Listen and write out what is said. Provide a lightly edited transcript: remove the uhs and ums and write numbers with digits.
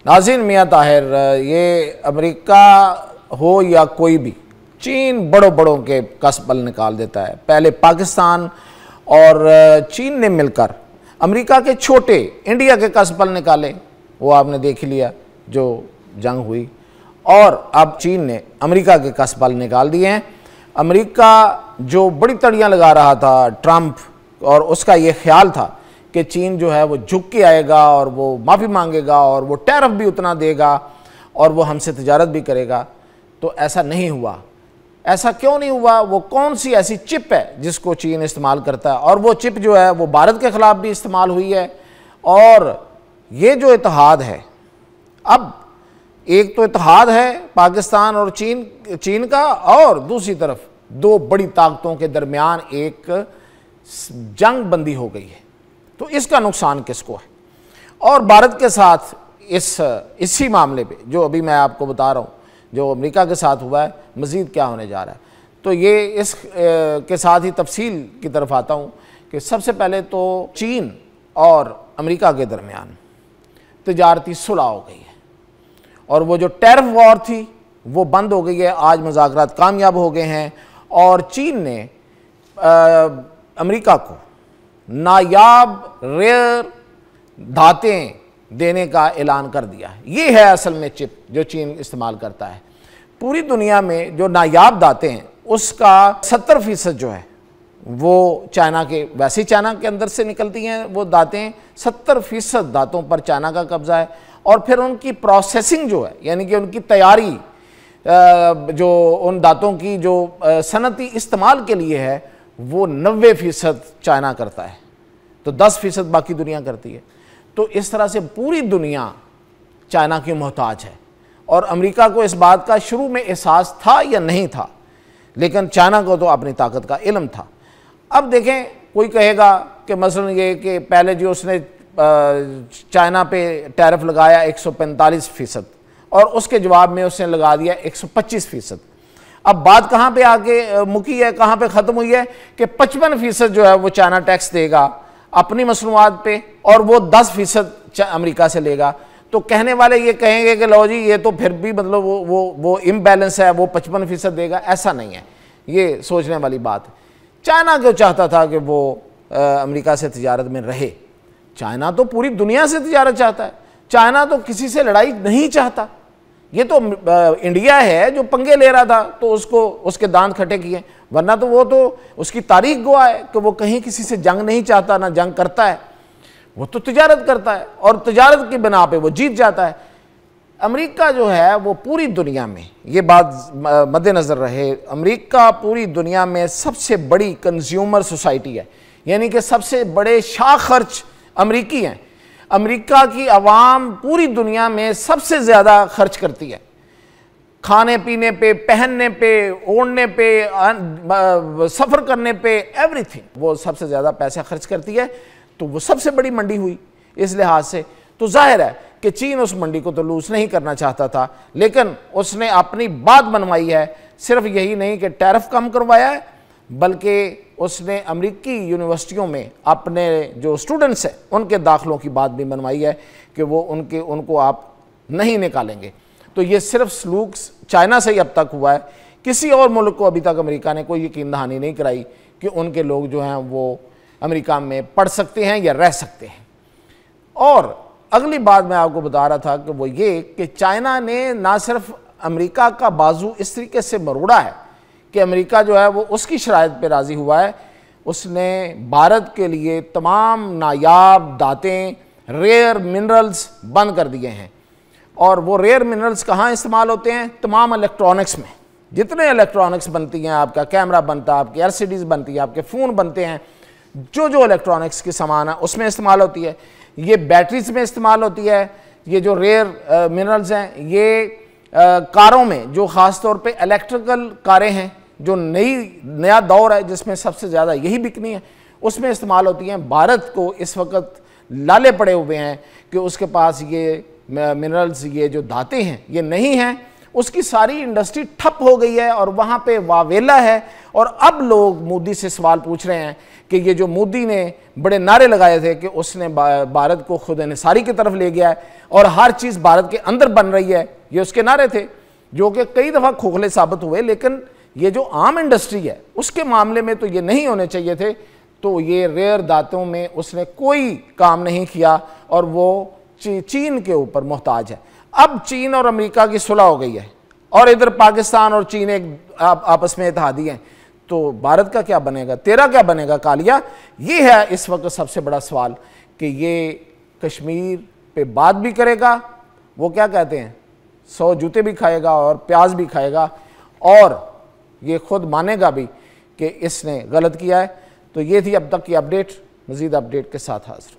नाज़रीन, मियाँ ताहिर, ये अमेरिका हो या कोई भी, चीन बड़ों बड़ों के कसबल निकाल देता है। पहले पाकिस्तान और चीन ने मिलकर अमेरिका के छोटे इंडिया के कसबल निकाले, वो आपने देख ही लिया जो जंग हुई। और अब चीन ने अमेरिका के कसबल निकाल दिए हैं। अमेरिका जो बड़ी तड़ियाँ लगा रहा था ट्रंप, और उसका ये ख्याल था कि चीन जो है वो झुक के आएगा और वो माफ़ी मांगेगा और वो टैरिफ भी उतना देगा और वो हमसे तिजारत भी करेगा, तो ऐसा नहीं हुआ। ऐसा क्यों नहीं हुआ? वो कौन सी ऐसी चिप है जिसको चीन इस्तेमाल करता है, और वो चिप जो है वो भारत के ख़िलाफ़ भी इस्तेमाल हुई है। और ये जो इत्तेहाद है, अब एक तो इत्तेहाद है पाकिस्तान और चीन का, और दूसरी तरफ दो बड़ी ताकतों के दरमियान एक जंग बंदी हो गई है। तो इसका नुकसान किसको है? और भारत के साथ इसी मामले पे जो अभी मैं आपको बता रहा हूँ, जो अमेरिका के साथ हुआ है, मज़ीद क्या होने जा रहा है, तो ये इस के साथ ही तफसील की तरफ आता हूँ कि सबसे पहले तो चीन और अमेरिका के दरमियान तिजारती सुलह हो गई है, और वो जो टैरिफ वॉर थी वो बंद हो गई है। आज मुज़ाकरात कामयाब हो गए हैं, और चीन ने अमेरिका को नायाब रेयर धातें देने का ऐलान कर दिया है। ये है असल में चिप जो चीन इस्तेमाल करता है। पूरी दुनिया में जो नायाब धातें हैं उसका 70% जो है वो चाइना के, वैसे ही चाइना के अंदर से निकलती हैं वो धातें, 70% धातों पर चाइना का कब्जा है। और फिर उनकी प्रोसेसिंग जो है, यानी कि उनकी तैयारी जो उन धातों की जो सनती इस्तेमाल के लिए है, वो 90% चाइना करता है, तो 10% बाकी दुनिया करती है। तो इस तरह से पूरी दुनिया चाइना की मोहताज है, और अमेरिका को इस बात का शुरू में एहसास था या नहीं था, लेकिन चाइना को तो अपनी ताकत का इल्म था। अब देखें, कोई कहेगा कि मसलन ये कि पहले जो उसने चाइना पे टैरिफ लगाया 145%, और उसके जवाब में उसने लगा दिया 125%। अब बात कहाँ पे आके मुकी है, कहाँ पे ख़त्म हुई है कि 55% जो है वो चाइना टैक्स देगा अपनी मसनूआत पे, और वो 10% अमेरिका से लेगा। तो कहने वाले ये कहेंगे कि लो जी, ये तो फिर भी मतलब वो इम्बैलेंस है, वो 55% देगा। ऐसा नहीं है, ये सोचने वाली बात है। चाइना क्यों चाहता था कि वो अमेरिका से तिजारत में रहे? चाइना तो पूरी दुनिया से तिजारत चाहता है, चाइना तो किसी से लड़ाई नहीं चाहता। ये तो इंडिया है जो पंगे ले रहा था, तो उसके दांत खट्टे किए, वरना तो वो तो उसकी तारीख गवाह है कि वो कहीं किसी से जंग नहीं चाहता, ना जंग करता है, वो तो तिजारत करता है, और तिजारत की बिना पे वो जीत जाता है। अमेरिका जो है वो पूरी दुनिया में, ये बात मद्देनज़र रहे, अमेरिका पूरी दुनिया में सबसे बड़ी कंज्यूमर सोसाइटी है, यानी कि सबसे बड़े शाह खर्च अमेरिकी हैं। अमेरिका की आवाम पूरी दुनिया में सबसे ज़्यादा खर्च करती है, खाने पीने पे, पहनने पे, ओढ़ने पे, सफ़र करने पे, एवरीथिंग, वो सबसे ज़्यादा पैसा खर्च करती है। तो वो सबसे बड़ी मंडी हुई इस लिहाज से। तो जाहिर है कि चीन उस मंडी को तो लूज़ नहीं करना चाहता था, लेकिन उसने अपनी बात बनवाई है। सिर्फ यही नहीं कि टैरिफ कम करवाया है, बल्कि उसने अमेरिकी यूनिवर्सिटियों में अपने जो स्टूडेंट्स हैं उनके दाखिलों की बात भी बनवाई है कि वो उनको आप नहीं निकालेंगे। तो ये सिर्फ सलूक चाइना से ही अब तक हुआ है, किसी और मुल्क को अभी तक अमेरिका ने कोई यकीन दहानी नहीं कराई कि उनके लोग जो हैं वो अमेरिका में पढ़ सकते हैं या रह सकते हैं। और अगली बात मैं आपको बता रहा था कि वो ये कि चाइना ने ना सिर्फ अमेरिका का बाजू इस तरीके से मरोड़ा है कि अमेरिका जो है वो उसकी शराइत पे राज़ी हुआ है, उसने भारत के लिए तमाम नायाब धातें, रेयर मिनरल्स बंद कर दिए हैं। और वो रेयर मिनरल्स कहाँ इस्तेमाल होते हैं? तमाम इलेक्ट्रॉनिक्स में, जितने इलेक्ट्रॉनिक्स बनती हैं, आपका कैमरा बनता है, आपकी LCDs बनती है, आपके फ़ोन बनते हैं, जो इलेक्ट्रॉनिक्स के सामान है उसमें इस्तेमाल होती है। ये बैटरीज में इस्तेमाल होती है। ये जो रेयर मिनरल्स हैं ये कारों में, जो ख़ास तौर पे इलेक्ट्रिकल कारें हैं, जो नया दौर है जिसमें सबसे ज़्यादा यही बिकनी है, उसमें इस्तेमाल होती हैं। भारत को इस वक्त लाले पड़े हुए हैं कि उसके पास ये मिनरल्स, ये जो धातें हैं ये नहीं हैं, उसकी सारी इंडस्ट्री ठप हो गई है और वहाँ पे वावेला है। और अब लोग मोदी से सवाल पूछ रहे हैं कि ये जो मोदी ने बड़े नारे लगाए थे कि उसने भारत को खुद इन्हिसारी की तरफ ले गया है और हर चीज़ भारत के अंदर बन रही है, ये उसके नारे थे जो कि कई दफ़ा खोखले साबित हुए। लेकिन ये जो आम इंडस्ट्री है उसके मामले में तो ये नहीं होने चाहिए थे। तो ये रेयर धातुओं में उसने कोई काम नहीं किया और वो चीन के ऊपर मोहताज है। अब चीन और अमेरिका की सुलह हो गई है और इधर पाकिस्तान और चीन एक आपस में इत्तेहादी हैं, तो भारत का क्या बनेगा, तेरा क्या बनेगा कालिया? ये है इस वक्त सबसे बड़ा सवाल कि ये कश्मीर पे बात भी करेगा, वो क्या कहते हैं 100 जूते भी खाएगा और प्याज भी खाएगा, और ये खुद मानेगा भी कि इसने गलत किया है। तो ये थी अब तक की अपडेट। मज़ीद अपडेट के साथ हाजिर।